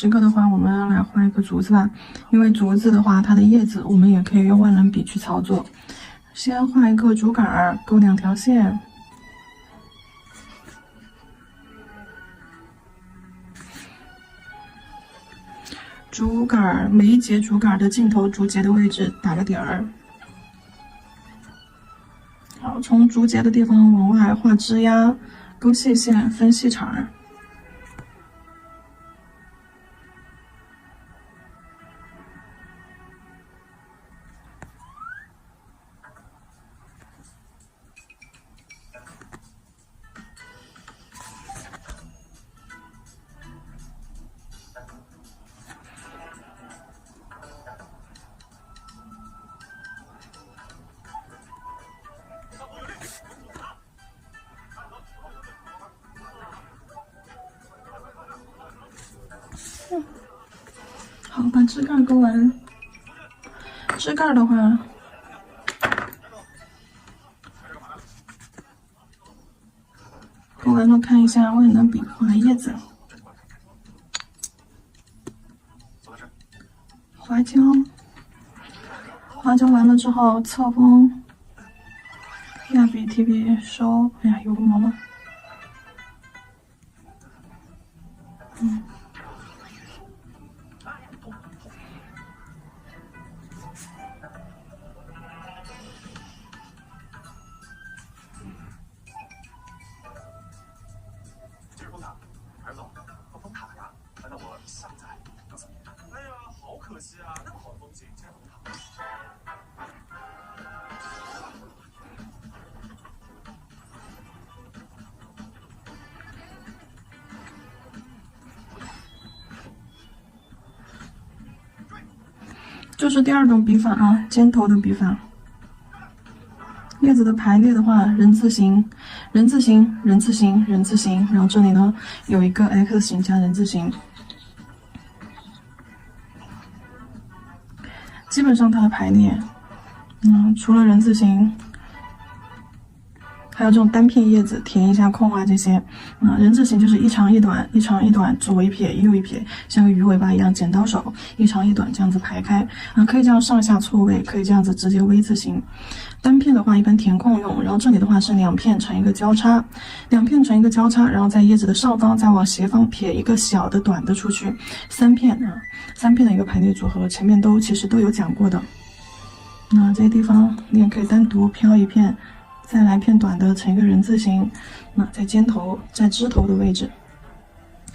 这个的话，我们来画一个竹子吧。因为竹子的话，它的叶子我们也可以用万能笔去操作。先画一个竹竿儿，勾2条线。竹竿儿每一节竹竿的尽头竹节的位置打个点儿。好，从竹节的地方往外画枝丫，勾细线，分细长儿。好，把枝干勾完。枝干的话，勾完了，看一下万能笔画叶子，花椒，花椒完了之后侧锋，压笔提笔收。哎呀，有个毛毛。儿子，我封塔呀，那我下载。哎呀，好可惜啊，那么好的东西竟然封塔。这是第2种笔法啊，尖头的笔法。叶子的排列的话，人字形，人字形，人字形，人字形，然后这里呢有一个 X 形加人字形。基本上它的排列，除了人字形，还有这种单片叶子填一下空啊这些。人字形就是一长一短，一长一短，左一撇右一撇，像个鱼尾巴一样，剪刀手，一长一短这样子排开。可以这样上下错位，可以这样子直接 V 字形。单片的话一般填空用，然后这里的话是2片成一个交叉，2片成一个交叉，然后在叶子的上方再往斜方撇一个小的短的出去，3片3片的一个排列组合，前面其实都有讲过的。那这些地方你也可以单独飘一片，再来一片短的成一个人字形，那在尖头在枝头的位置。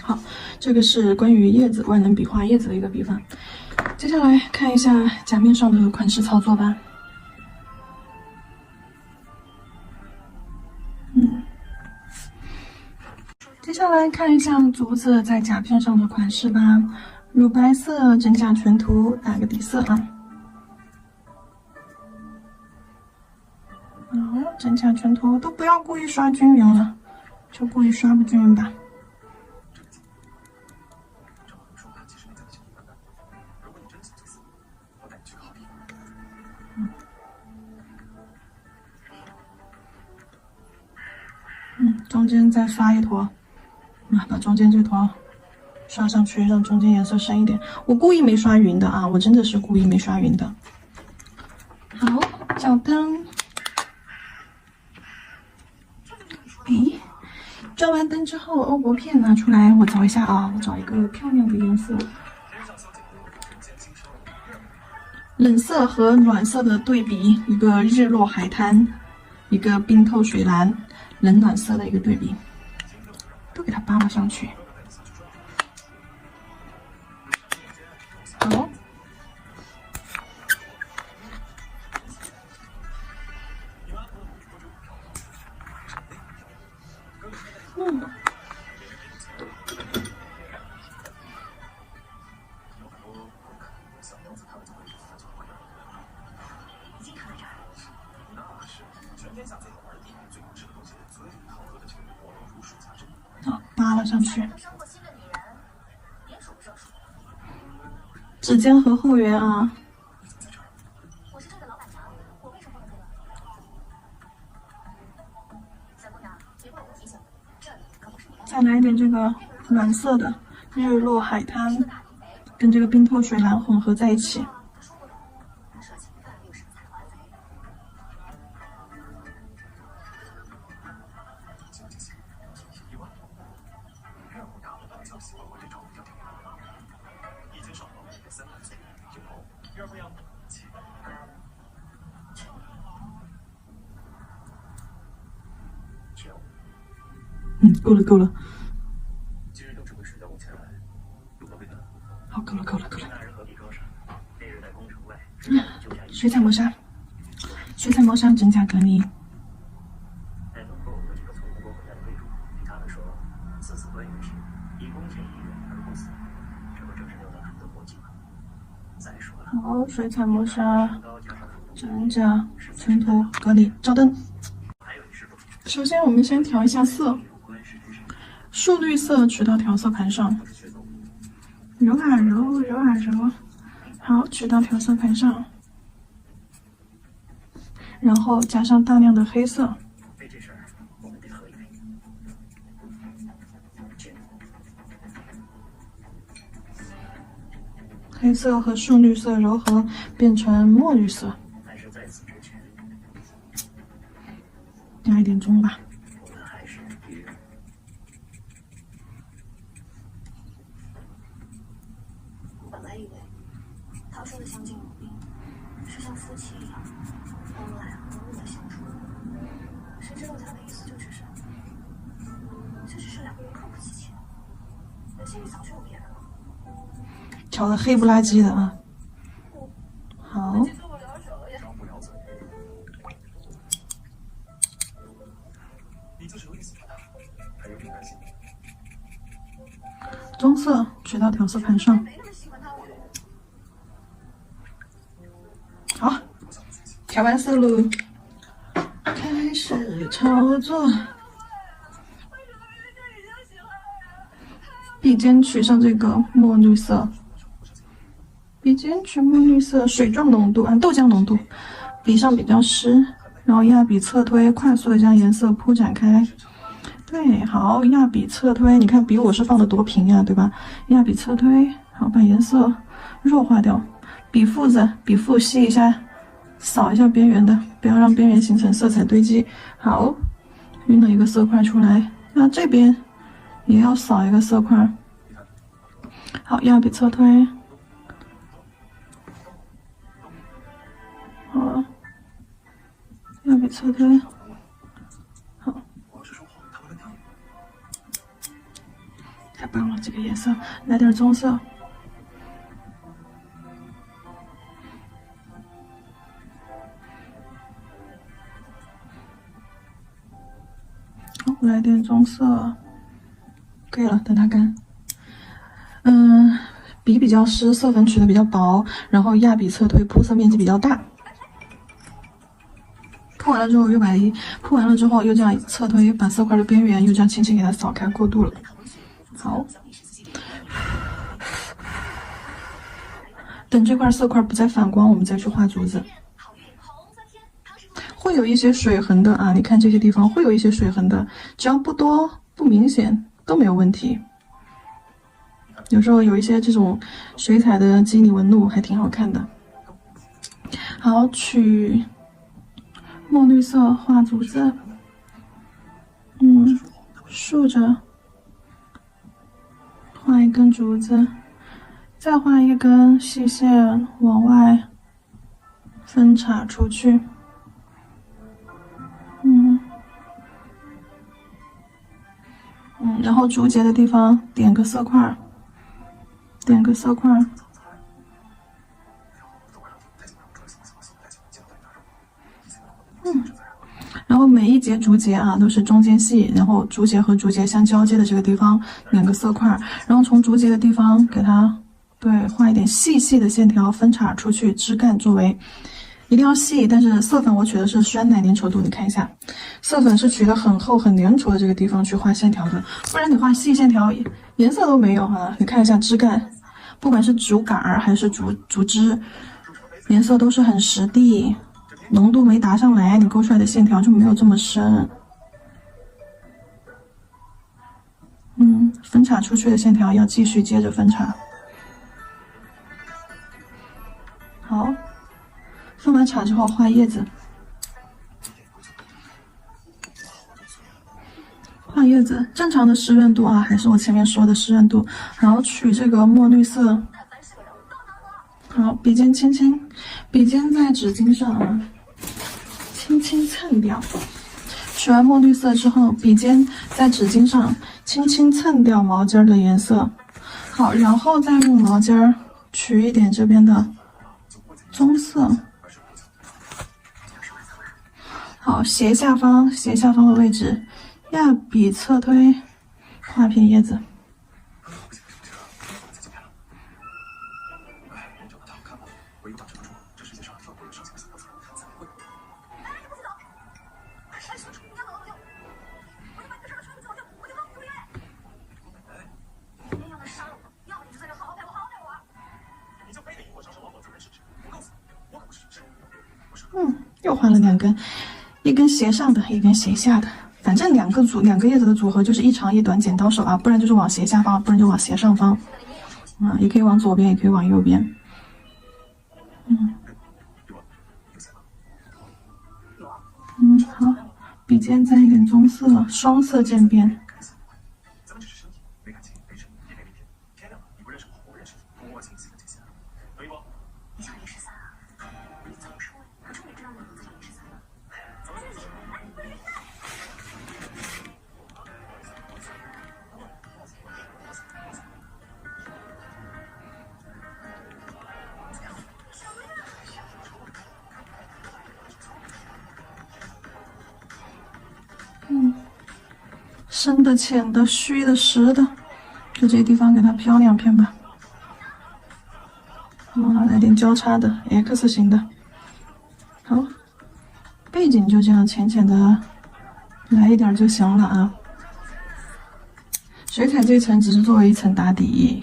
好，这个是关于叶子万能笔画叶子的一个笔法。接下来看一下甲面上的款式操作吧。接下来看一下竹子在甲片上的款式吧。乳白色真假全涂，打个底色啊。真假全涂都不要故意刷均匀了，就故意刷不均匀吧。中间再刷一坨，把中间这坨刷上去，让中间颜色深一点。我故意没刷匀的啊，我真的是故意没刷匀的。好，脚灯。照完灯之后，欧泊片拿出来，我找一下啊，我找一个漂亮的颜色。冷色和暖色的对比，一个日落海滩，一个冰透水蓝，冷暖色的一个对比，都给它扒拉上去。好。好，扒拉上去。指尖和后缘啊。再来一点这个暖色的，日落海滩跟这个冰透水蓝混合在一起。够了够了。今日都只会水到5千来，如何对待？好，够了够了够了。大人何必装傻？那日在宫城外，水彩磨砂，水彩磨砂真假隔离。在等候我这个从吴国回来的魏主，听他们说，此次官员时以攻前一人而不死，这不正是刘大叔的国计吗？再说了，好，水彩磨砂，真假尘土隔离，照灯。首先我们先调一下色。树绿色取到调色盘上，揉啊揉，揉啊揉，好，取到调色盘上，然后加上大量的黑色，为这事儿我们得喝一杯。黑色和树绿色柔合变成墨绿色，但是在此之前，加一点棕吧。我们还是敌人。本来以为他说的相敬如宾是像夫妻一样恩爱和睦的相处，谁知道他的意思就只是两个人客不齐切，那心里早就有别人了。调的黑不拉几的啊，好，张不了嘴。你就是有点喜欢他，还有点担心。棕色取到调色盘上，没那么喜欢他，好，调完色喽，开始操作。笔尖取上这个墨绿色，笔尖取墨绿色，水状浓度按豆浆浓度，笔上比较湿，然后压笔侧推，快速的将颜色铺展开。对，好，压笔侧推，你看笔我是放的多平呀，对吧？压笔侧推，好，把颜色弱化掉，笔腹吸一下，扫一下边缘的，不要让边缘形成色彩堆积。好，晕了一个色块出来，那这边也要扫一个色块。好，压笔侧推，好，压笔侧推，好，太棒了，这个颜色，来点棕色。好，来点棕色，可以了，等它干。笔比较湿，色粉取的比较薄，然后压笔侧推，铺色面积比较大。铺完了之后又铺完了之后又这样侧推，把色块的边缘又这样轻轻给它扫开，过渡了。好，等这块色块不再反光，我们再去画竹子。会有一些水痕的啊，你看这些地方会有一些水痕的，只要不多不明显都没有问题。有时候有一些这种水彩的肌理纹路还挺好看的。好，取墨绿色画竹子，竖着画一根竹子，再画一根细线往外分叉出去。然后竹节的地方点个色块，然后每一节竹节啊都是中间细，然后竹节和竹节相交接的这个地方点个色块，然后从竹节的地方给它画一点细细的线条分叉出去，枝干周围一定要细，但是色粉我取的是酸奶粘稠度，你看一下，色粉是取的很厚很粘稠的这个地方去画线条的，不然你画细线条颜色都没有啊。你看一下枝干，不管是竹杆儿还是竹枝，颜色都是很实地，浓度没达上来，你勾出来的线条就没有这么深。分叉出去的线条要继续接着分叉。好，分完叉之后画叶子。画叶子，正常的湿润度啊，还是我前面说的湿润度。然后取这个墨绿色。好，笔尖轻轻，笔尖在纸巾上啊，轻轻蹭掉。取完墨绿色之后，笔尖在纸巾上轻轻蹭掉毛尖的颜色。好，然后再用毛尖取一点这边的棕色。好，斜下方的位置，压笔侧推，画片叶子。又换了2根，一根斜上的，一根斜下的，反正两个叶子的组合就是一长一短剪刀手啊，不然就是往斜下方，不然就往斜上方，也可以往左边，也可以往右边。好，笔尖沾一点棕色，双色渐变。深的、浅的、虚的、实的，就这些地方给它飘2片吧。来点交叉的 X 型的。好，背景就这样浅浅的来一点就行了啊。水彩这层只是作为一层打底，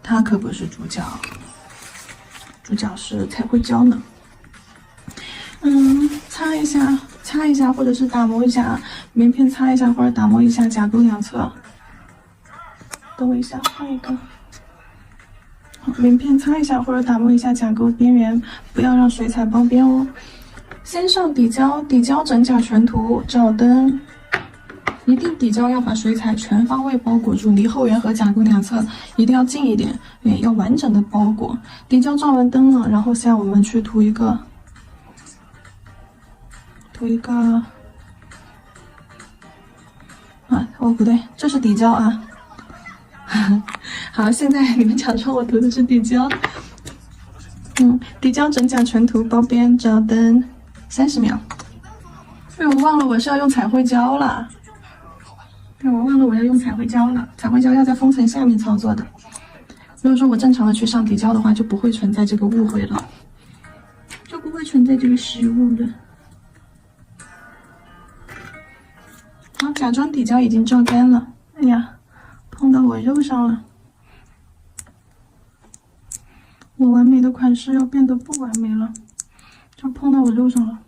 它可不是主角，主角是彩绘胶呢。擦一下，或者是打磨一下，棉片擦一下或者打磨一下甲沟2侧。等我一下，换一个。棉片擦一下或者打磨一下甲沟边缘，不要让水彩包边哦。先上底胶，底胶整甲全涂，照灯。一定底胶要把水彩全方位包裹住，离后缘和甲沟2侧一定要近一点，要完整的包裹。底胶照完灯了，然后现在我们去涂一个。不对，这是底胶啊。好，现在你们假装我涂的是底胶。底胶整甲全涂，包边照灯，30秒。我忘了我是要用彩绘胶了。我忘了我要用彩绘胶了。彩绘胶要在封层下面操作的。如果说我正常的去上底胶的话，就不会存在这个误会了，就不会存在这个失误了。好，假装底胶已经照干了。哎呀，碰到我肉上了。我完美的款式要变得不完美了，就碰到我肉上了。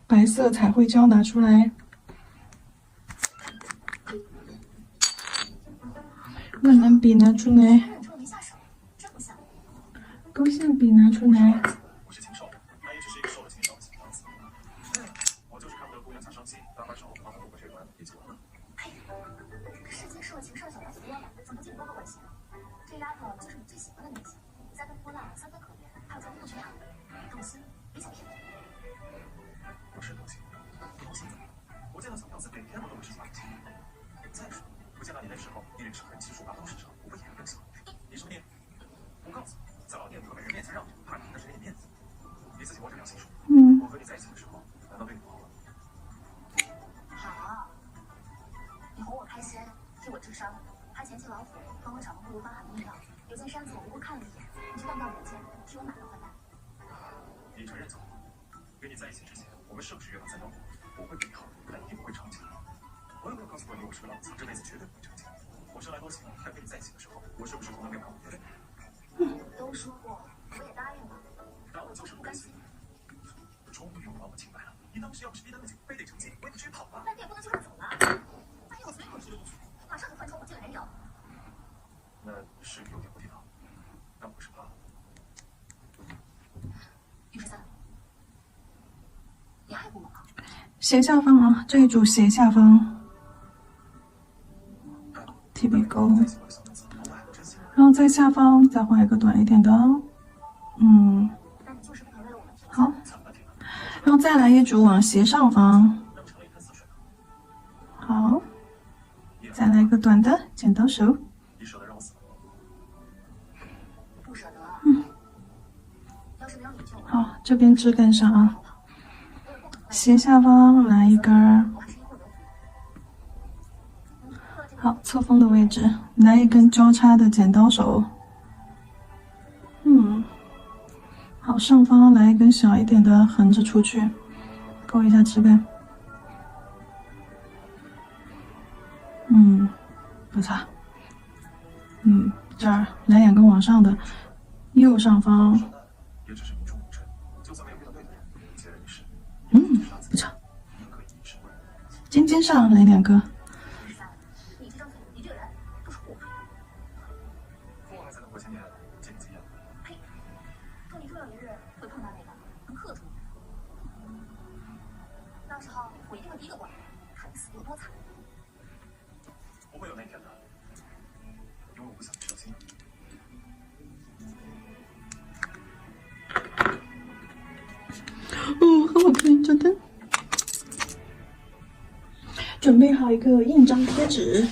白色彩绘胶拿出来，万能笔拿出来，勾线笔拿出来。我是禽兽，他也只是一个受了禽兽的形状。我就是看不得姑娘下生气，搭把手帮她渡过这关，一起玩。世间受了禽兽的小白死多了，怎么不进多个关系？这丫头就是你最喜欢的类型，3分泼辣，3分可怜，还有在物质上动心，别想骗我。不是动心，不动心怎么了？我见到小娘子每天我都会吃饭。再说，我见到你那时候，你脸是横七竖八都是伤，我不也很想？你什么脸？我告诉你，在老店里和美人面前让着，怕你那是给你面子。你自己摸着良心说，我和你在一起的时候，难道对你不好吗？好，你哄我开心，替我治伤，还前期老虎帮我找了不如帮海的密道。有件衫子我不过看了一眼，你就当到我件，替我买了回来。你承认错了。跟你在一起之前，我们是不是约好3条路？我会对你好，但一定不会长久。我有没有告诉过你，我是个浪子，这辈子绝对不会长久。我生来多情，但跟你在一起的时候，我是不是从来没有让我？都说过，我也答应了，但我就是不甘心。终于还我清白了。你当时要不是逼得那几个非得成绩，我也不至于跑了。那店不能就这么走了。万一我随口提了进去，马上就换成我进来没有？那是有点不地道，但我是怕。113，你爱过我吗？斜下方啊，这一组斜下方。提笔钩，然后在下方再画一个短一点的，好，然后再来一组往斜上方，好，再来一个短的剪刀手，你舍得让我死吗？不舍得。要是没有你救我，好，这边枝干上啊，斜下方来一根儿。好，侧锋的位置来一根交叉的剪刀手，好，上方来一根小一点的横着出去，勾一下枝干，不错，这儿来2根往上的，右上方，也只是名正言顺，就算没有遇到对的人，孑然一身。不错，尖尖上来2个。你这张嘴，你这个人都是祸害。祸害才能过千年，见经验。呸！祝你终有一日会碰到那个能克住你的。到时候我一定会第一个过来，看你死得有多惨。不会有那天的，因为我不想你伤心。很好看，照灯。准备好一个印章贴纸，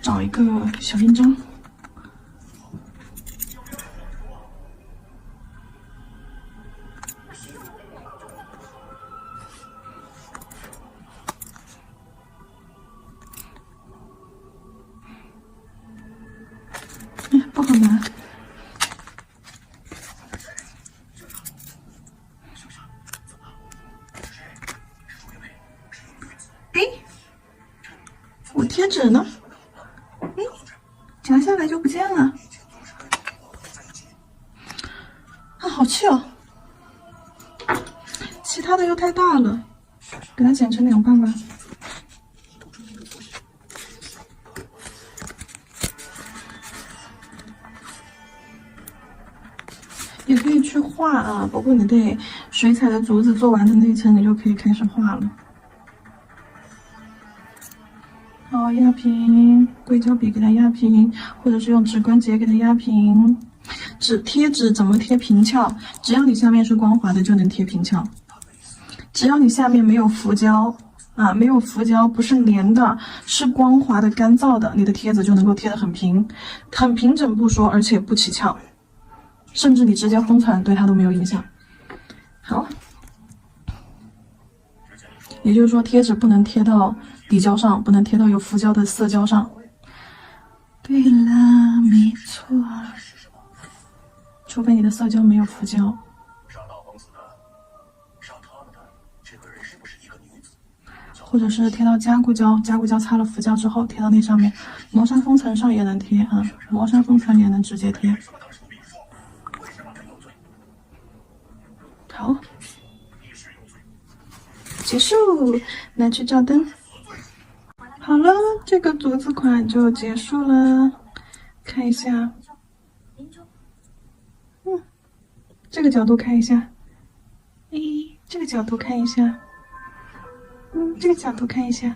找一个小印章。不好拿。哎，我贴纸呢？哎，夹下来就不见了。啊，好气哦！其他的又太大了，给它剪成2半吧。也可以去画啊，不过你得水彩的竹子做完的那一层，你就可以开始画了。好，压平，硅胶笔给它压平，或者是用指关节给它压平。贴纸怎么贴平翘？只要你下面是光滑的，就能贴平翘。只要你下面没有浮胶啊，没有浮胶，不是粘的，是光滑的、干燥的，你的贴纸就能够贴得很平，很平整不说，而且不起翘。甚至你直接封存对它都没有影响。好，也就是说贴纸不能贴到底胶上，不能贴到有浮胶的色胶上。对啦，没错，除非你的色胶没有浮胶。杀大皇子的，杀他们的，这个人是不是一个女子？或者是贴到加固胶，加固胶擦了浮胶之后贴到那上面，磨砂封层上也能贴啊，磨砂封层也能直接贴。好，结束，拿去照灯。好了，这个竹子款就结束了，看一下，这个角度看一下，这个角度看一下，这个角度看一下。